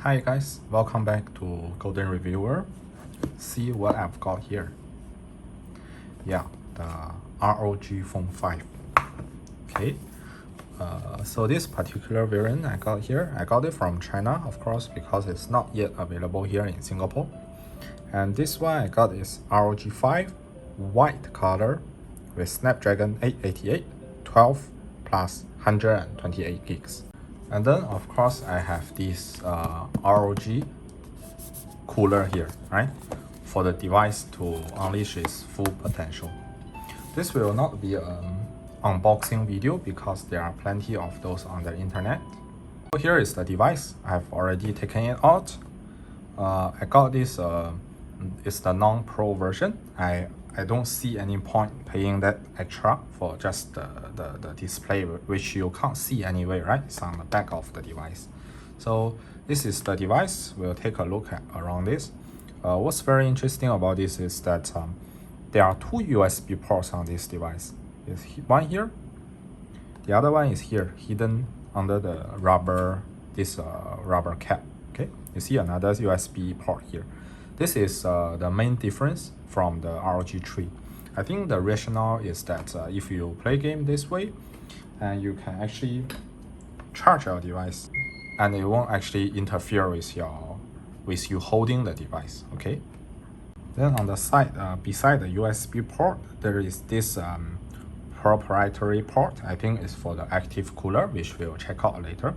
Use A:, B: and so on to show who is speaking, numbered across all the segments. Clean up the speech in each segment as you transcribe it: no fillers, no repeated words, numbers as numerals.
A: Hi guys, welcome back to Golden Reviewer. See what I've got here. Yeah, the ROG Phone 5. Okay, so this particular variant I got here, I got it from China, of course, because it's not yet available here in Singapore. And this one I got is ROG 5, white color with Snapdragon 888, 12 plus 128 gigs. And then of course I have this ROG cooler here, right? For the device to unleash its full potential. This will not be an unboxing video because there are plenty of those on the internet. So here is the device. I've already taken it out. I got this, it's the non-pro version. I don't see any point paying that extra for just the display, which you can't see anyway, right? It's on the back of the device. So this is the device. We'll take a look at around this. What's very interesting about this is that there are two USB ports on this device. There's one here, the other one is here, hidden under the rubber cap. Okay, you see another USB port here. This is the main difference from the ROG 3. I think the rationale is that if you play game this way, and you can actually charge your device, and it won't actually interfere with you holding the device. Okay. Then on the side, beside the USB port, there is this proprietary port. I think it's for the active cooler, which we'll check out later.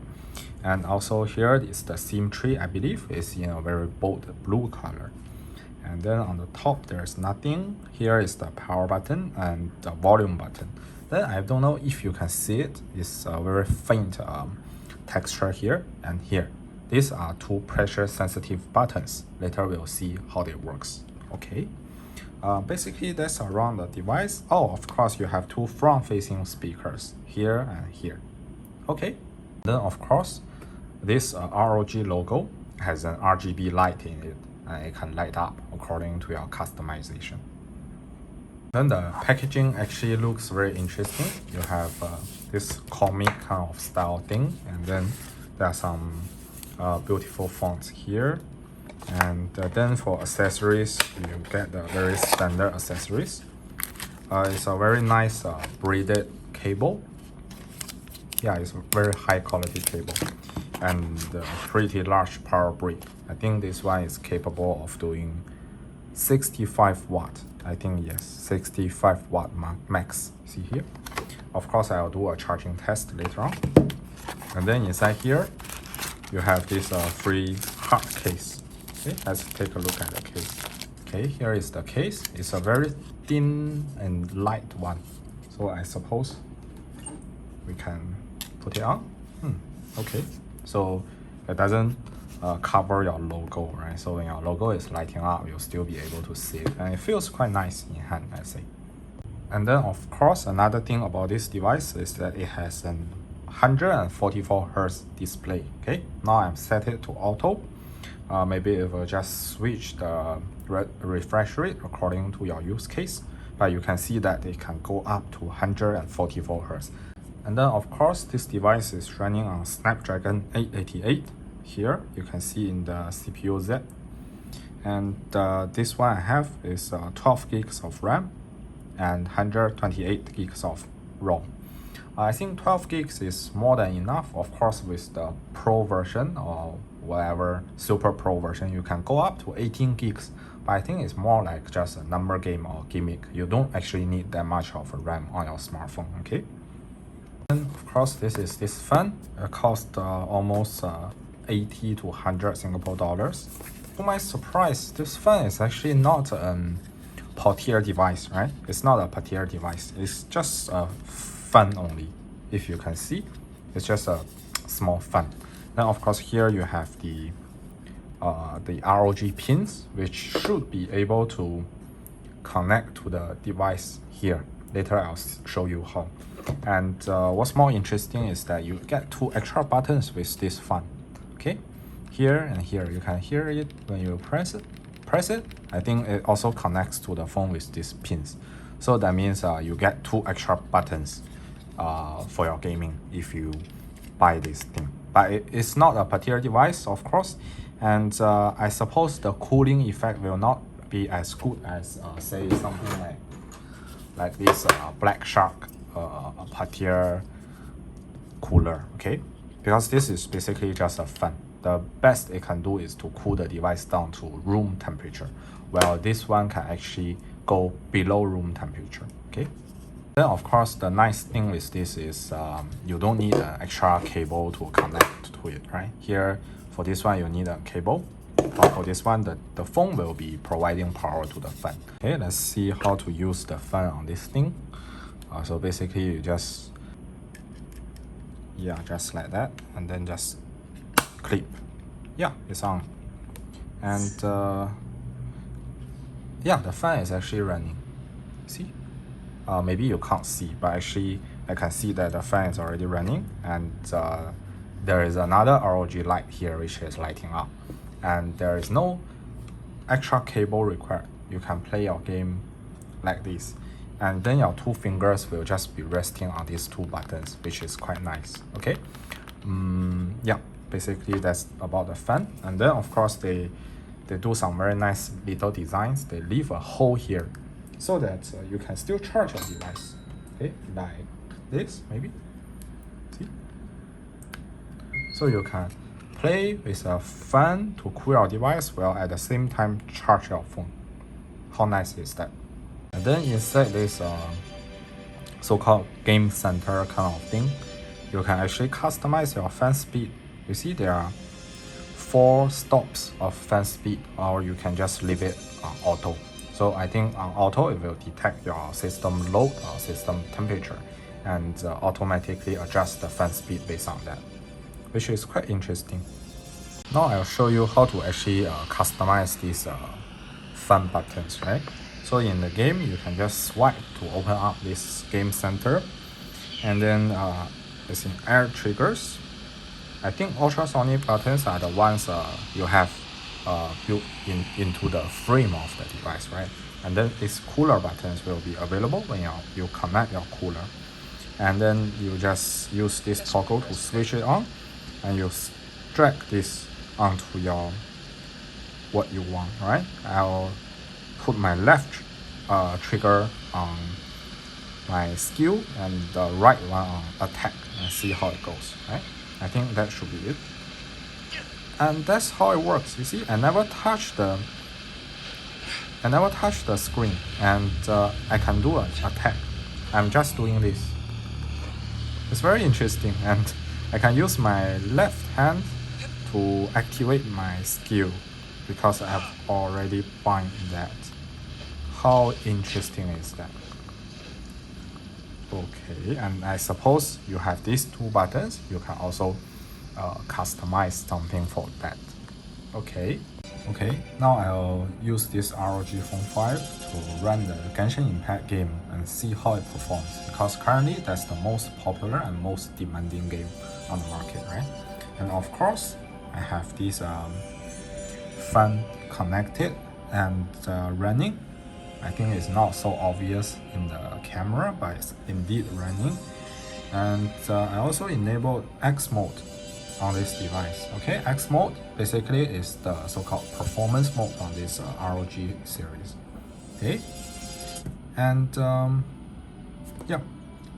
A: And also here is the SIM tray, I believe, is in a very bold blue color. And then on the top there's nothing. Here is the power button and the volume button. Then I don't know if you can see it. It's a very faint texture here and here. These are two pressure sensitive buttons. Later we'll see how they works. Okay. Basically that's around the device. Oh, of course you have two front facing speakers here and here. Okay. Then of course this ROG logo has an RGB light in it, and it can light up according to your customization. Then the packaging actually looks very interesting. You have this comic kind of style thing, and then there are some beautiful fonts here. And then for accessories, you get the very standard accessories. It's a very nice braided cable. Yeah, it's a very high quality cable and a pretty large power brick. I think this one is capable of doing 65 watt. I think yes, 65 watt max. See here. Of course, I'll do a charging test later on. And then inside here, you have this free hard case. Okay, let's take a look at the case. Okay, here is the case. It's a very thin and light one. So I suppose we can put it on. Okay, so it doesn't cover your logo, right? So when your logo is lighting up, you'll still be able to see it, and it feels quite nice in hand, I say. And then of course another thing about this device is that it has an 144 Hz display. Okay, now I'm set it to auto. Maybe it will just switch the refresh rate according to your use case, but you can see that it can go up to 144 Hz. And then of course this device is running on Snapdragon 888. Here you can see in the CPU Z. And this one I have is 12 gigs of RAM and 128 gigs of ROM. I think 12 gigs is more than enough. Of course, with the Pro version or whatever Super Pro version, you can go up to 18 gigs. But I think it's more like just a number game or gimmick. You don't actually need that much of a RAM on your smartphone, okay? And of course, this is this fan. It costs almost 80 to 100 Singapore dollars. To my surprise, this fan is actually not a portier device, right? It's not a portier device. It's just a fan only. If you can see, it's just a small fan. Then of course here you have the ROG pins, which should be able to connect to the device here. Later I'll show you how. And what's more interesting is that you get two extra buttons with this fan. Okay, here and here, you can hear it when you press it. I think it also connects to the phone with these pins. So that means you get two extra buttons for your gaming if you buy this thing. but it's not a particular device, of course. And I suppose the cooling effect will not be as good as say something like this Black Shark particular cooler, okay? Because this is basically just a fan. The best it can do is to cool the device down to room temperature, while this one can actually go below room temperature, okay? Then of course the nice thing with this is you don't need an extra cable to connect to it, right? Here for this one you need a cable, but for this one the phone will be providing power to the fan. Okay, let's see how to use the fan on this thing. So basically you just like that, and then just clip. Yeah, it's on. And yeah, the fan is actually running. See? Maybe you can't see, but actually I can see that the fan is already running, and there is another ROG light here which is lighting up, and there is no extra cable required. You can play your game like this, and then your two fingers will just be resting on these two buttons, which is quite nice. Okay, yeah, basically that's about the fan. And then of course they do some very nice little designs. They leave a hole here so that you can still charge your device, okay, like this maybe. See, so you can play with a fan to cool your device while at the same time charge your phone. How nice is that? And then inside this so-called game center kind of thing, you can actually customize your fan speed. You see there are 4 stops of fan speed, or you can just leave it on auto. So I think on auto it will detect your system load or system temperature and automatically adjust the fan speed based on that, which is quite interesting. Now I'll show you how to actually customize these fan buttons, right? So in the game you can just swipe to open up this game center, and then it's in air triggers. I think ultrasonic buttons are the ones you have built into the frame of the device, right? And then these cooler buttons will be available when you connect your cooler, and then you just use this toggle to switch it on, and you drag this onto your what you want, right? I'll put my left trigger on my skill and the right one on attack and see how it goes, right? I think that should be it. And that's how it works. You see, I never touch the screen, and I can do an attack. I'm just doing this. It's very interesting, and I can use my left hand to activate my skill because I have already bind that. How interesting is that? Okay, and I suppose you have these 2 buttons. You can also customize something for that. Okay, now I'll use this ROG Phone 5 to run the Genshin Impact game and see how it performs, because currently that's the most popular and most demanding game on the market, right? And of course I have this fan connected and running. I think it's not so obvious in the camera, but it's indeed running. And I also enabled X mode on this device. Okay, X mode basically is the so-called performance mode on this ROG series. Okay, and yeah,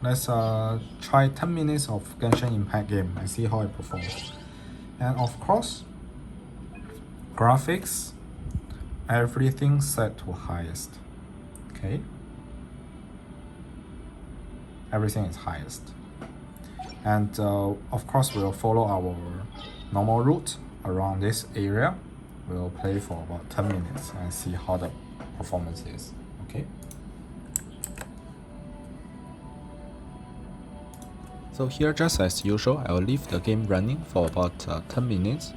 A: let's try 10 minutes of Genshin Impact game and see how it performs. And of course, graphics, everything set to highest. Okay, everything is highest, and of course we'll follow our normal route around this area. We'll play for about 10 minutes and see how the performance is. Okay, so here, just as usual, I'll leave the game running for about 10 minutes,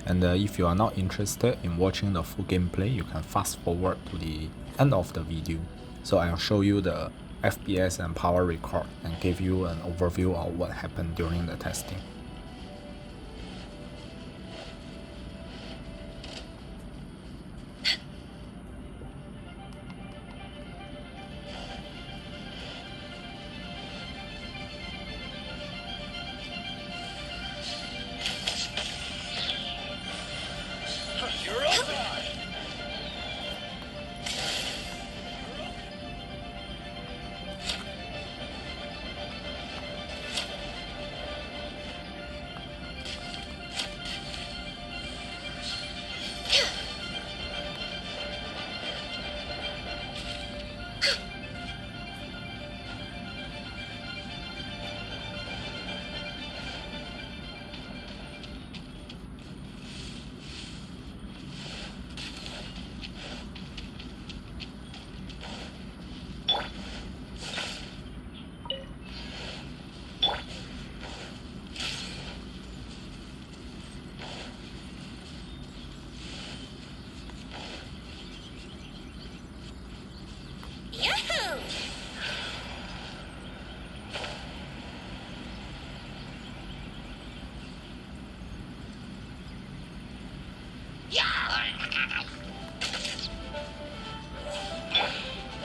A: and if you are not interested in watching the full gameplay, you can fast forward to the end of the video. So I'll show you the FPS and power record and give you an overview of what happened during the testing.
B: You're up.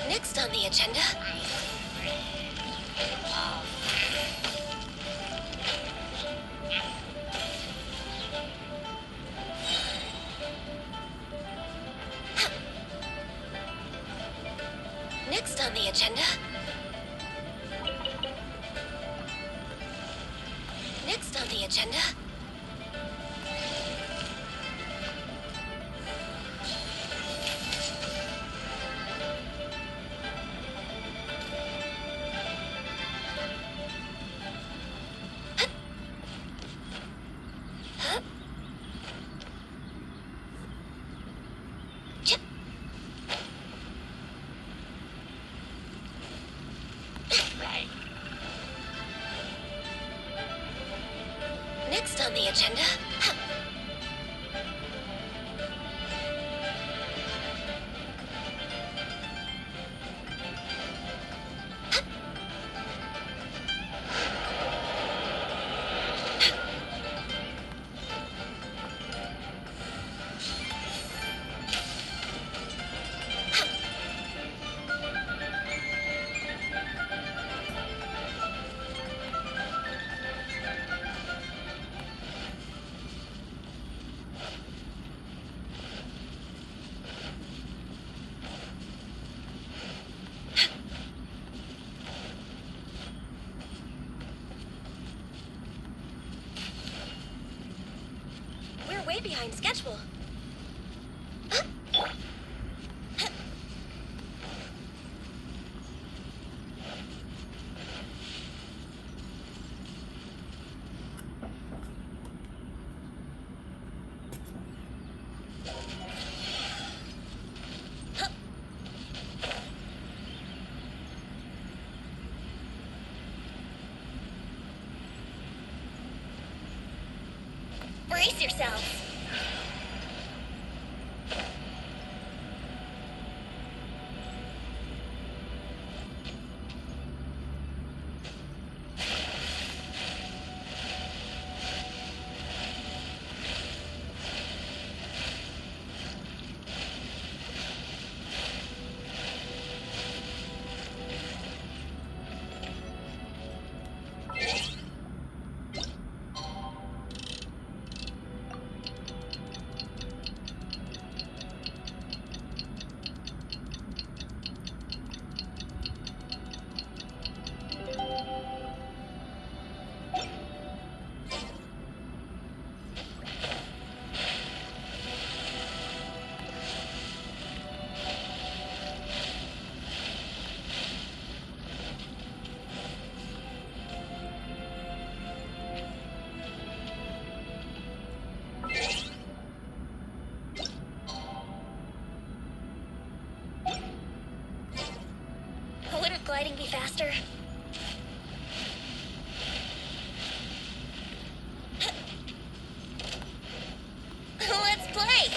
C: Next on the agenda. Next on the agenda. Next on the agenda. Next on the agenda. We're way behind schedule. Brace yourselves. Wouldn't gliding be faster? Let's play!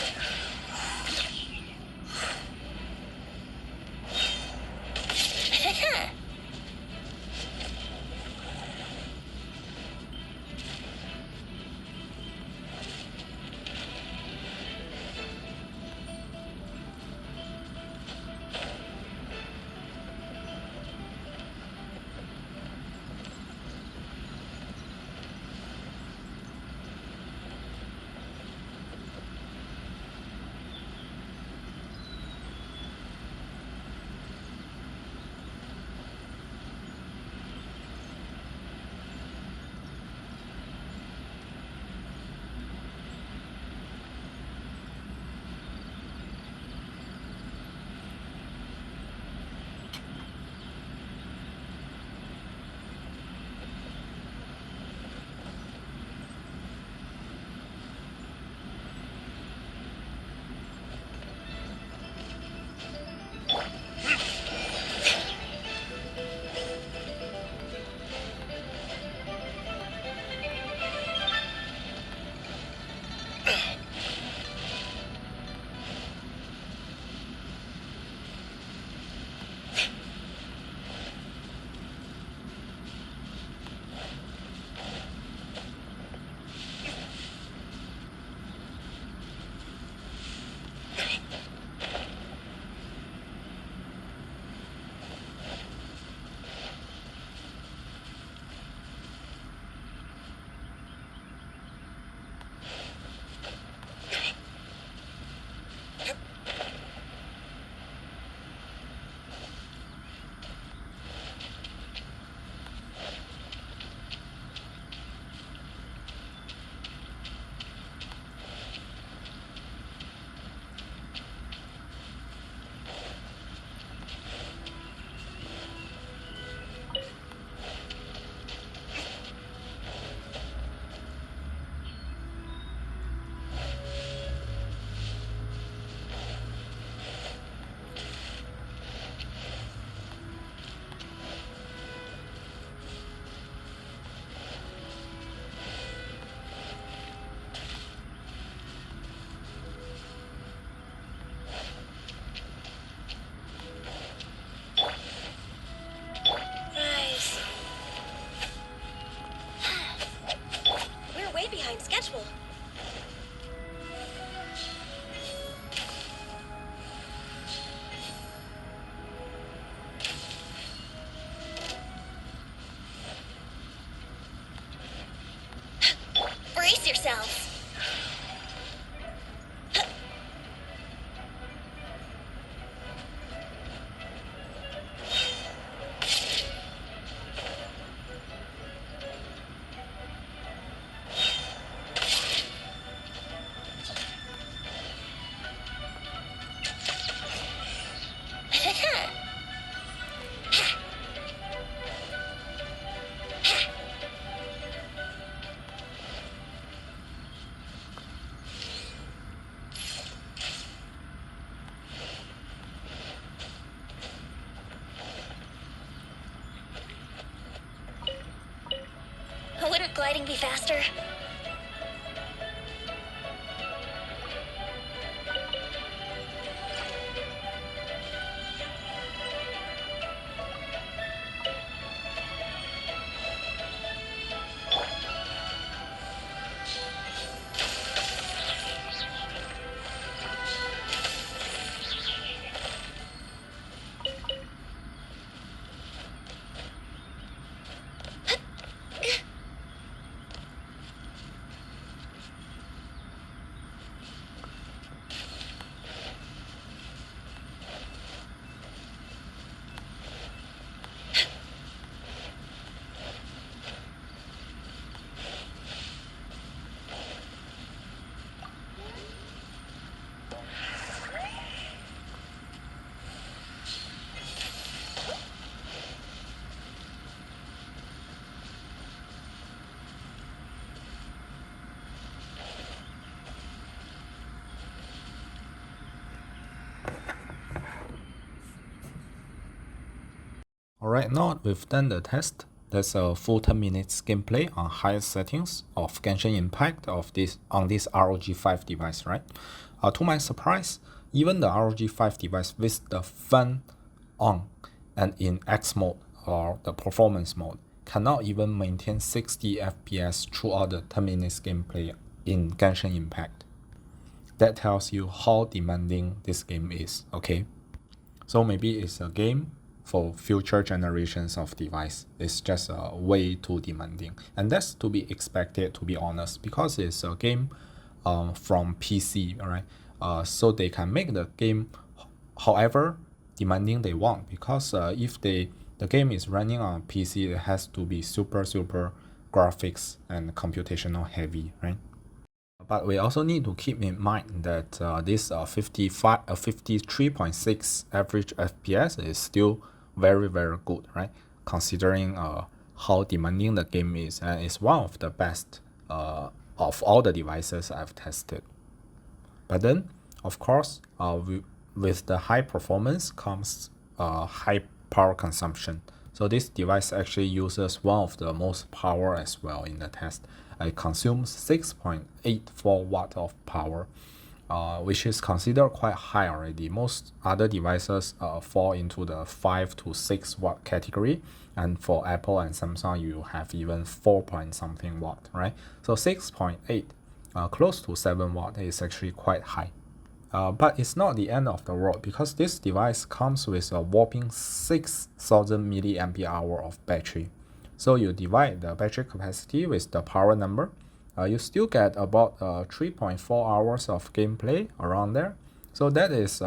C: gliding be faster?
A: Alright, now we've done the test. That's a full 10 minutes gameplay on highest settings of Genshin Impact on this ROG 5 device, right? To my surprise, even the ROG 5 device with the fan on and in X mode or the performance mode cannot even maintain 60 FPS throughout the 10 minutes gameplay in Genshin Impact. That tells you how demanding this game is, okay? So maybe it's a game for future generations of device. It's just way too demanding, and that's to be expected, to be honest, because it's a game from PC, all right? So they can make the game however demanding they want, because if the game is running on PC, it has to be super graphics and computational heavy, right? But we also need to keep in mind that this 53.6 average FPS is still very good, right? Considering how demanding the game is, and it's one of the best of all the devices I've tested. But then, of course, with the high performance comes high power consumption. So this device actually uses one of the most power as well in the test. It consumes 6.84 watt of power, which is considered quite high already. Most other devices fall into the 5 to 6 watt category, and for Apple and Samsung you have even 4 point something watt, right? So 6.8, close to 7 watt is actually quite high. But it's not the end of the world, because this device comes with a whopping 6,000 milliampere hour of battery. So you divide the battery capacity with the power number, you still get about 3.4 hours of gameplay around there. So that is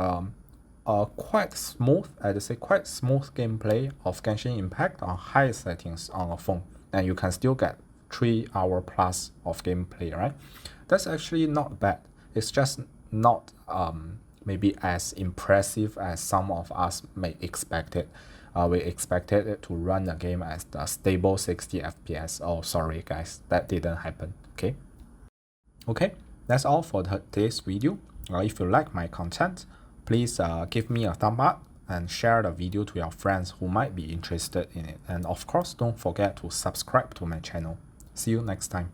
A: quite smooth, I'd say quite smooth gameplay of Genshin Impact on high settings on a phone, and you can still get 3 hour plus of gameplay, right? That's actually not bad. It's just not maybe as impressive as some of us may expect it. We expected it to run the game as the stable 60 FPS. Oh, sorry guys, that didn't happen. Okay, that's all for today's video. If you like my content, please give me a thumb up and share the video to your friends who might be interested in it. And of course, don't forget to subscribe to my channel. See you next time.